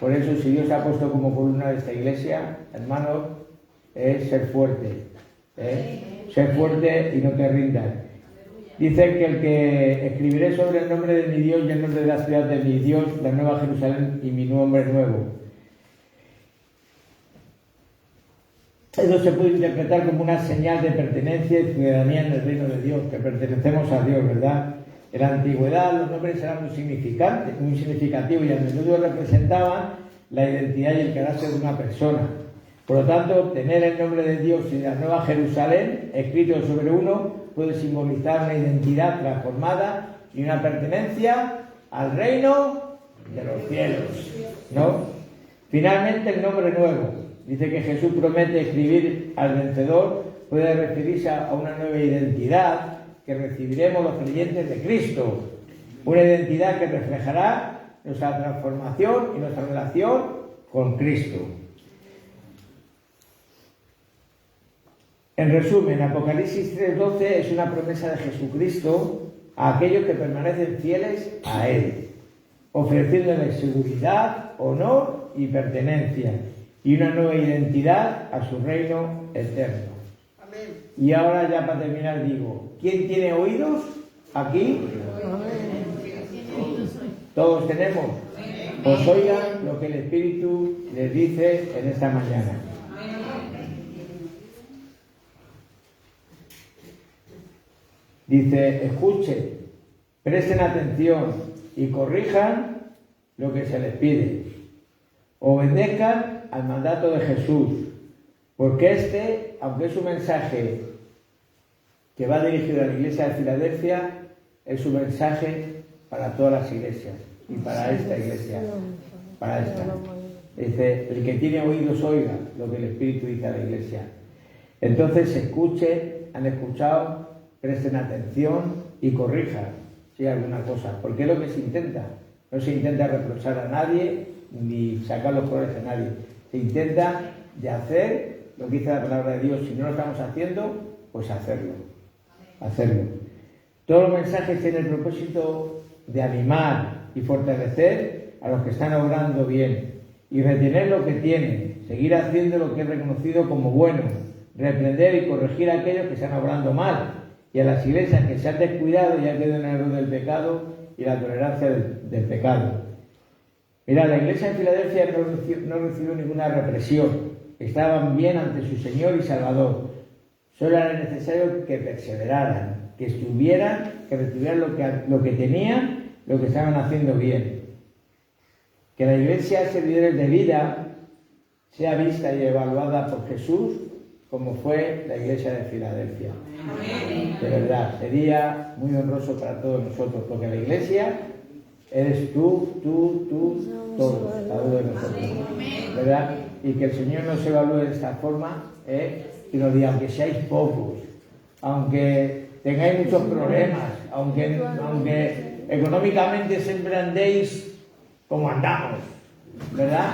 Por eso, si Dios ha puesto como columna de esta iglesia, hermanos, es ser fuerte. Ser fuerte y no te rindas. Dice que el que escribiré sobre el nombre de mi Dios y el nombre de la ciudad de mi Dios, la nueva Jerusalén y mi nombre nuevo. Eso se puede interpretar como una señal de pertenencia y ciudadanía en el reino de Dios, que pertenecemos a Dios, ¿verdad? En la antigüedad los nombres eran muy significativos y a menudo representaban la identidad y el carácter de una persona. Por lo tanto, tener el nombre de Dios y de la nueva Jerusalén escrito sobre uno puede simbolizar una identidad transformada y una pertenencia al reino de los cielos, ¿no? Finalmente, el nombre nuevo. Dice que Jesús promete escribir al vencedor, puede referirse a una nueva identidad que recibiremos los creyentes de Cristo. Una identidad que reflejará nuestra transformación y nuestra relación con Cristo. En resumen, Apocalipsis 3:12 es una promesa de Jesucristo a aquellos que permanecen fieles a Él, ofreciéndole seguridad, honor y pertenencia, y una nueva identidad a su reino eterno. Amén. Y ahora ya para terminar digo, ¿quién tiene oídos aquí? Amén. Todos tenemos. Pues oigan lo que el Espíritu les dice en esta mañana. Dice, escuchen, presten atención y corrijan lo que se les pide. Obedezcan al mandato de Jesús, porque aunque es un mensaje que va dirigido a la iglesia de Filadelfia, es un mensaje para todas las iglesias y para esta iglesia, para esta. Dice, el que tiene oídos oiga lo que el Espíritu dice a la iglesia. Entonces escuchen, han escuchado, presten atención y corrijan si hay alguna cosa, porque es lo que se intenta. No se intenta reprochar a nadie ni sacar los colores a nadie. Se intenta de hacer lo que dice la palabra de Dios. Si no lo estamos haciendo, pues hacerlo. Todos los mensajes tienen el propósito de animar y fortalecer a los que están obrando bien y retener lo que tienen, seguir haciendo lo que es reconocido como bueno, reprender y corregir a aquellos que están obrando mal, y a las iglesias que se han descuidado y han quedado en el error del pecado y la tolerancia del pecado. Mira, la iglesia en Filadelfia no recibió ninguna represión. Estaban bien ante su Señor y Salvador. Solo era necesario que perseveraran, que estuvieran, que recibieran lo que tenían, lo que estaban haciendo bien. Que la iglesia servidores de vida sea vista y evaluada por Jesús como fue la iglesia de Filadelfia. Amén. De verdad, sería muy honroso para todos nosotros, porque la iglesia eres tú, todos, cada uno de nosotros, ¿verdad? Y que el Señor nos evalúe de esta forma, y nos diga, aunque seáis pocos, aunque tengáis muchos problemas, aunque económicamente siempre andéis como andamos, ¿verdad?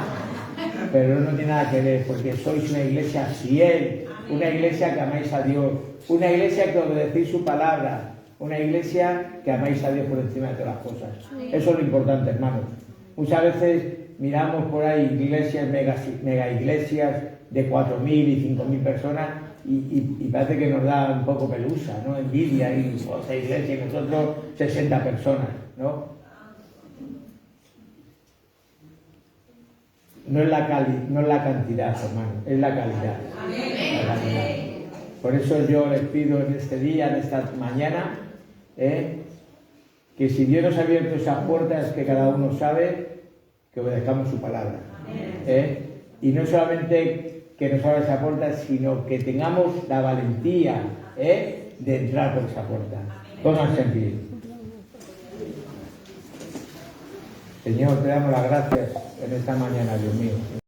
Pero no tiene nada que ver, porque sois una iglesia fiel, una iglesia que amáis a Dios, una iglesia que obedecéis su palabra, una iglesia que amáis a Dios por encima de todas las cosas. Eso es lo importante, hermanos. Muchas veces miramos por ahí iglesias, mega iglesias de 4.000 y 5.000 personas y parece que nos da un poco pelusa, ¿no? Envidia y otra iglesia y nosotros 60 personas, ¿no? No es la cantidad, hermano, es la calidad. Por eso yo les pido en este día, en esta mañana, que si Dios nos ha abierto esas puertas que cada uno sabe, que obedezcamos su palabra. Y no solamente que nos abra esa puerta, sino que tengamos la valentía de entrar por esa puerta. Pónganse en pie. Señor, te damos las gracias en esta mañana, Dios mío.